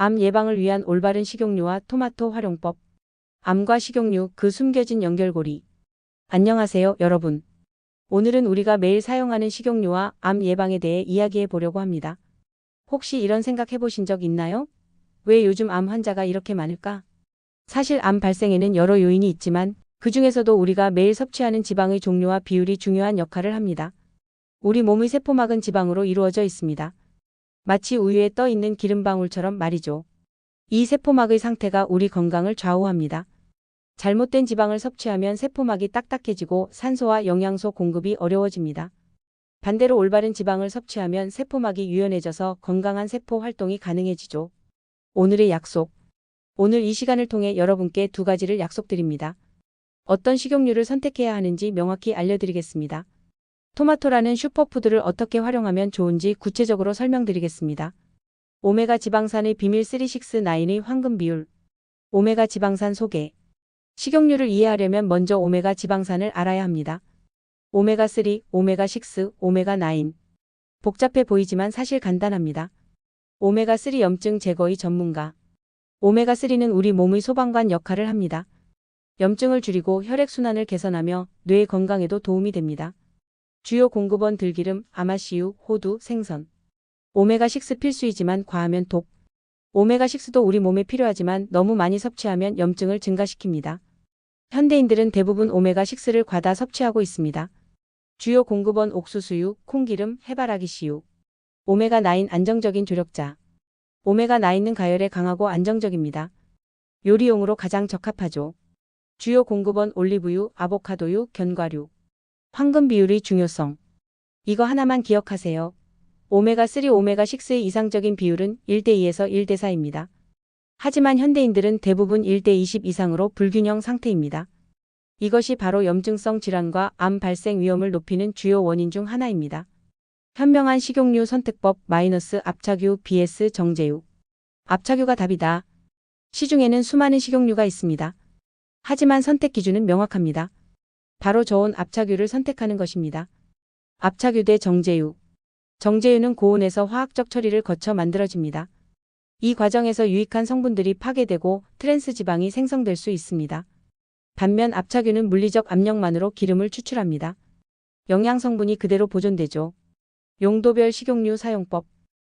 암 예방을 위한 올바른 식용유와 토마토 활용법. 암과 식용유, 그 숨겨진 연결고리. 안녕하세요, 여러분. 오늘은 우리가 매일 사용하는 식용유와 암 예방에 대해 이야기해 보려고 합니다. 혹시 이런 생각 해보신 적 있나요? 왜 요즘 암 환자가 이렇게 많을까? 사실 암 발생에는 여러 요인이 있지만 그 중에서도 우리가 매일 섭취하는 지방의 종류와 비율이 중요한 역할을 합니다. 우리 몸의 세포막은 지방으로 이루어져 있습니다. 마치 우유에 떠 있는 기름방울처럼 말이죠. 이 세포막의 상태가 우리 건강을 좌우합니다. 잘못된 지방을 섭취하면 세포막이 딱딱해지고 산소와 영양소 공급이 어려워집니다. 반대로 올바른 지방을 섭취하면 세포막이 유연해져서 건강한 세포 활동이 가능해지죠. 오늘의 약속. 오늘 이 시간을 통해 여러분께 두 가지를 약속드립니다. 어떤 식용유를 선택해야 하는지 명확히 알려드리겠습니다. 토마토라는 슈퍼푸드를 어떻게 활용하면 좋은지 구체적으로 설명드리겠습니다. 오메가 지방산의 비밀 369의 황금 비율. 오메가 지방산 소개. 식용유를 이해하려면 먼저 오메가 지방산을 알아야 합니다. 오메가3, 오메가6, 오메가9. 복잡해 보이지만 사실 간단합니다. 오메가3 염증 제거의 전문가. 오메가3는 우리 몸의 소방관 역할을 합니다. 염증을 줄이고 혈액순환을 개선하며 뇌 건강에도 도움이 됩니다. 주요 공급원 들기름, 아마씨유, 호두, 생선. 오메가6 필수이지만 과하면 독. 오메가6도 우리 몸에 필요하지만 너무 많이 섭취하면 염증을 증가시킵니다. 현대인들은 대부분 오메가6를 과다 섭취하고 있습니다. 주요 공급원 옥수수유, 콩기름, 해바라기씨유. 오메가9 안정적인 조력자. 오메가9는 가열에 강하고 안정적입니다. 요리용으로 가장 적합하죠. 주요 공급원 올리브유, 아보카도유, 견과류. 황금 비율의 중요성. 이거 하나만 기억하세요. 오메가3, 오메가6의 이상적인 비율은 1대2에서 1대4입니다. 하지만 현대인들은 대부분 1대20 이상으로 불균형 상태입니다. 이것이 바로 염증성 질환과 암 발생 위험을 높이는 주요 원인 중 하나입니다. 현명한 식용유 선택법 압착유 vs 정제유. 압착유가 답이다. 시중에는 수많은 식용유가 있습니다. 하지만 선택 기준은 명확합니다. 바로 저온 압착유를 선택하는 것입니다. 압착유 대 정제유. 정제유는 고온에서 화학적 처리를 거쳐 만들어집니다. 이 과정에서 유익한 성분들이 파괴되고 트랜스 지방이 생성될 수 있습니다. 반면 압착유는 물리적 압력만으로 기름을 추출합니다. 영양 성분이 그대로 보존되죠. 용도별 식용유 사용법.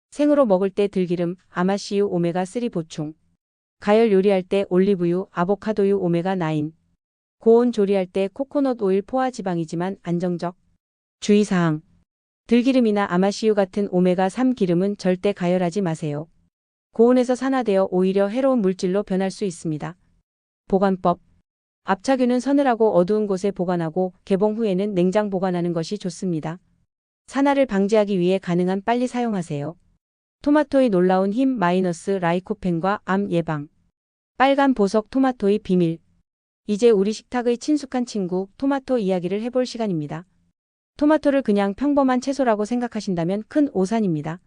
생으로 먹을 때 들기름, 아마씨유 오메가3 보충. 가열 요리할 때 올리브유, 아보카도유 오메가9. 고온 조리할 때 코코넛 오일 포화 지방이지만 안정적. 주의사항. 들기름이나 아마씨유 같은 오메가3 기름은 절대 가열하지 마세요. 고온에서 산화되어 오히려 해로운 물질로 변할 수 있습니다. 보관법. 압착유는 서늘하고 어두운 곳에 보관하고 개봉 후에는 냉장 보관하는 것이 좋습니다. 산화를 방지하기 위해 가능한 빨리 사용하세요. 토마토의 놀라운 힘 라이코펜과 암 예방. 빨간 보석 토마토의 비밀. 이제 우리 식탁의 친숙한 친구 토마토 이야기를 해볼 시간입니다. 토마토를 그냥 평범한 채소라고 생각하신다면 큰 오산입니다.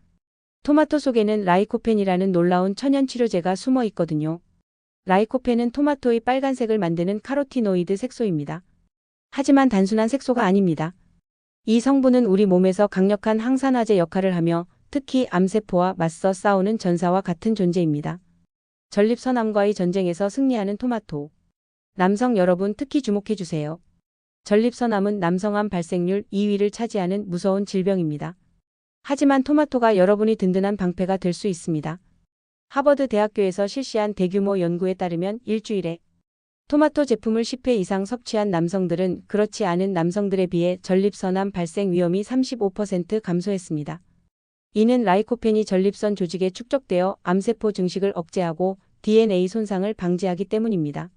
토마토 속에는 라이코펜이라는 놀라운 천연 치료제가 숨어 있거든요. 라이코펜은 토마토의 빨간색을 만드는 카로티노이드 색소입니다. 하지만 단순한 색소가 아닙니다. 이 성분은 우리 몸에서 강력한 항산화제 역할을 하며 특히 암세포와 맞서 싸우는 전사와 같은 존재입니다. 전립선암과의 전쟁에서 승리하는 토마토. 남성 여러분 특히 주목해주세요. 전립선암은 남성암 발생률 2위를 차지하는 무서운 질병입니다. 하지만 토마토가 여러분이 든든한 방패가 될 수 있습니다. 하버드 대학교에서 실시한 대규모 연구에 따르면 일주일에 토마토 제품을 10회 이상 섭취한 남성들은 그렇지 않은 남성들에 비해 전립선암 발생 위험이 35% 감소했습니다. 이는 라이코펜이 전립선 조직에 축적되어 암세포 증식을 억제하고 DNA 손상을 방지하기 때문입니다.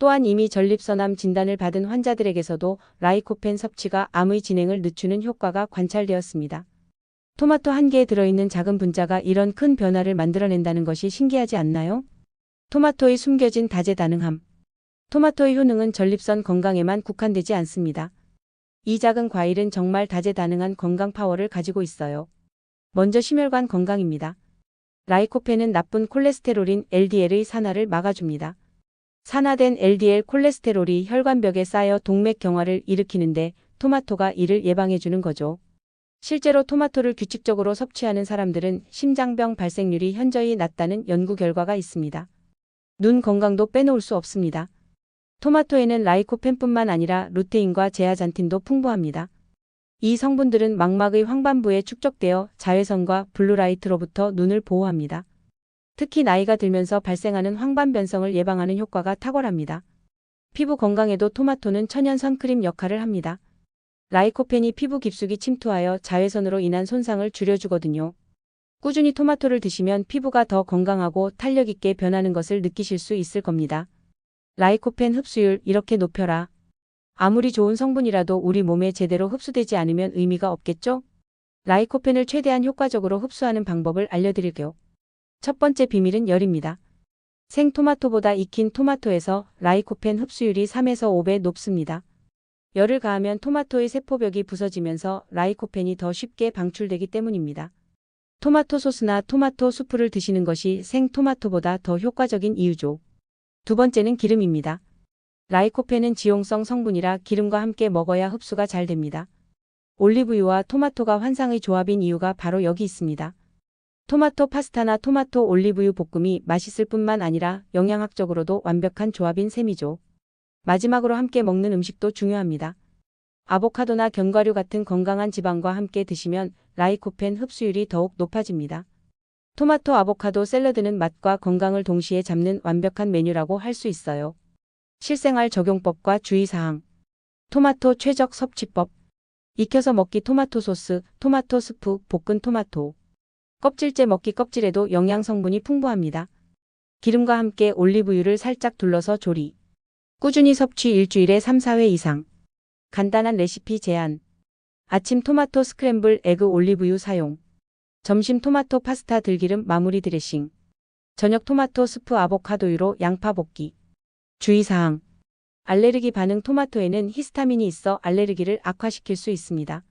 또한 이미 전립선암 진단을 받은 환자들에게서도 라이코펜 섭취가 암의 진행을 늦추는 효과가 관찰되었습니다. 토마토 한 개에 들어있는 작은 분자가 이런 큰 변화를 만들어낸다는 것이 신기하지 않나요? 토마토의 숨겨진 다재다능함. 토마토의 효능은 전립선 건강에만 국한되지 않습니다. 이 작은 과일은 정말 다재다능한 건강 파워를 가지고 있어요. 먼저 심혈관 건강입니다. 라이코펜은 나쁜 콜레스테롤인 LDL의 산화를 막아줍니다. 산화된 LDL 콜레스테롤이 혈관벽에 쌓여 동맥경화를 일으키는데 토마토가 이를 예방해주는 거죠. 실제로 토마토를 규칙적으로 섭취하는 사람들은 심장병 발생률이 현저히 낮다는 연구 결과가 있습니다. 눈 건강도 빼놓을 수 없습니다. 토마토에는 라이코펜뿐만 아니라 루테인과 제아잔틴도 풍부합니다. 이 성분들은 망막의 황반부에 축적되어 자외선과 블루라이트로부터 눈을 보호합니다. 특히 나이가 들면서 발생하는 황반 변성을 예방하는 효과가 탁월합니다. 피부 건강에도 토마토는 천연 선크림 역할을 합니다. 라이코펜이 피부 깊숙이 침투하여 자외선으로 인한 손상을 줄여주거든요. 꾸준히 토마토를 드시면 피부가 더 건강하고 탄력 있게 변하는 것을 느끼실 수 있을 겁니다. 라이코펜 흡수율 이렇게 높여라. 아무리 좋은 성분이라도 우리 몸에 제대로 흡수되지 않으면 의미가 없겠죠? 라이코펜을 최대한 효과적으로 흡수하는 방법을 알려드릴게요. 첫 번째 비밀은 열입니다. 생토마토보다 익힌 토마토에서 라이코펜 흡수율이 3에서 5배 높습니다. 열을 가하면 토마토의 세포벽이 부서지면서 라이코펜이 더 쉽게 방출되기 때문입니다. 토마토 소스나 토마토 수프를 드시는 것이 생토마토보다 더 효과적인 이유죠. 두 번째는 기름입니다. 라이코펜은 지용성 성분이라 기름과 함께 먹어야 흡수가 잘 됩니다. 올리브유와 토마토가 환상의 조합인 이유가 바로 여기 있습니다. 토마토 파스타나 토마토 올리브유 볶음이 맛있을 뿐만 아니라 영양학적으로도 완벽한 조합인 셈이죠. 마지막으로 함께 먹는 음식도 중요합니다. 아보카도나 견과류 같은 건강한 지방과 함께 드시면 라이코펜 흡수율이 더욱 높아집니다. 토마토 아보카도 샐러드는 맛과 건강을 동시에 잡는 완벽한 메뉴라고 할 수 있어요. 실생활 적용법과 주의사항. 토마토 최적 섭취법. 익혀서 먹기 토마토 소스, 토마토 스프, 볶은 토마토. 껍질째 먹기 껍질에도 영양 성분이 풍부합니다. 기름과 함께 올리브유를 살짝 둘러서 조리. 꾸준히 섭취 일주일에 3, 4회 이상. 간단한 레시피 제안. 아침 토마토 스크램블 에그 올리브유 사용. 점심 토마토 파스타 들기름 마무리 드레싱. 저녁 토마토 스프 아보카도유로 양파 볶기. 주의사항. 알레르기 반응 토마토에는 히스타민이 있어 알레르기를 악화시킬 수 있습니다.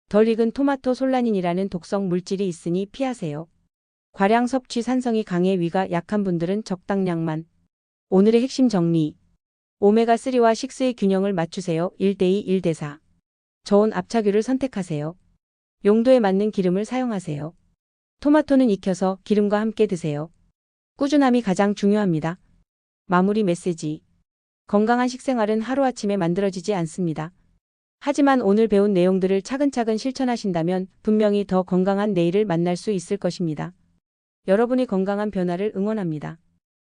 덜 익은 토마토 솔라닌이라는 독성 물질이 있으니 피하세요. 과량 섭취 산성이 강해 위가 약한 분들은 적당량만. 오늘의 핵심 정리. 오메가3와 6의 균형을 맞추세요. 1대2, 1대4. 저온 압착유를 선택하세요. 용도에 맞는 기름을 사용하세요. 토마토는 익혀서 기름과 함께 드세요. 꾸준함이 가장 중요합니다. 마무리 메시지. 건강한 식생활은 하루아침에 만들어지지 않습니다. 하지만 오늘 배운 내용들을 차근차근 실천하신다면 분명히 더 건강한 내일을 만날 수 있을 것입니다. 여러분이 건강한 변화를 응원합니다.